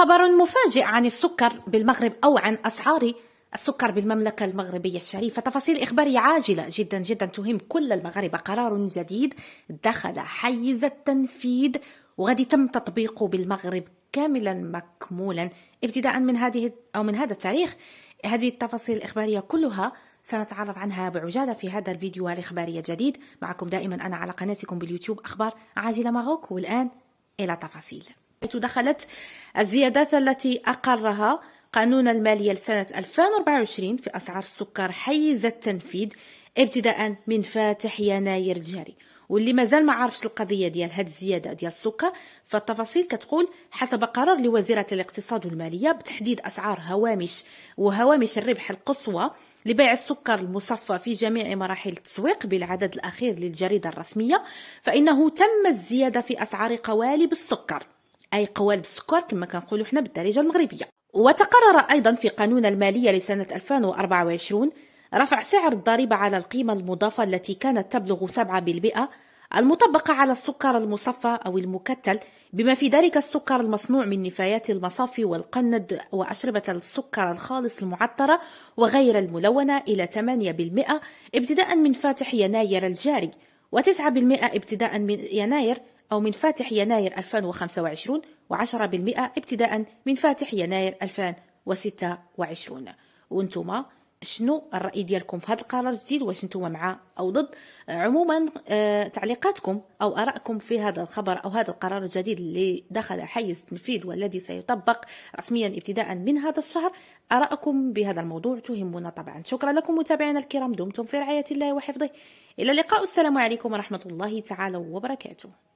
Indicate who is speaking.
Speaker 1: خبر مفاجئ عن السكر بالمغرب أو عن أسعار السكر بالمملكة المغربية الشريفة. تفاصيل إخبارية عاجلة جدا جدا تهم كل المغاربة. قرار جديد دخل حيز التنفيذ وغادي يتم تطبيقه بالمغرب كاملا مكمولا ابتداء من هذا التاريخ. هذه التفاصيل الإخبارية كلها سنتعرف عنها بعجالة في هذا الفيديو الإخباري الجديد. معكم دائما أنا على قناتكم باليوتيوب أخبار عاجلة ماروك. والآن إلى تفاصيل. حيث دخلت الزيادات التي أقرها قانون المالية لسنة 2024 في أسعار السكر حيز التنفيذ ابتداء من فاتح يناير الجاري. واللي مازال ما عارفش القضية ديال هاد الزيادة ديال السكر، فالتفاصيل كتقول حسب قرار لوزيرة الاقتصاد والمالية بتحديد أسعار هوامش الربح القصوى لبيع السكر المصفى في جميع مراحل التسويق بالعدد الأخير للجريدة الرسمية، فإنه تم الزيادة في أسعار قوالب السكر، أي قوالب السكر كما كنقولوا حنا بالدارجة المغربية. وتقرر أيضا في قانون المالية لسنة 2024 رفع سعر الضريبة على القيمة المضافة التي كانت تبلغ 7% المطبقة على السكر المصفى أو المكتل، بما في ذلك السكر المصنوع من نفايات المصافي والقند وأشربة السكر الخالص المعطرة وغير الملونة، إلى 8% ابتداء من فاتح يناير الجاري، و9% ابتداء من يناير أو من فاتح يناير 2025، و10% ابتداء من فاتح يناير 2026. وانتم شنو الرأي ديالكم في هذا القرار الجديد؟ واش انتم مع أو ضد؟ عموما تعليقاتكم أو آرائكم في هذا الخبر أو هذا القرار الجديد اللي دخل حيز التنفيذ والذي سيطبق رسميا ابتداء من هذا الشهر، آرائكم بهذا الموضوع تهمنا طبعا. شكرا لكم متابعينا الكرام، دمتم في رعاية الله وحفظه. إلى اللقاء، السلام عليكم ورحمة الله تعالى وبركاته.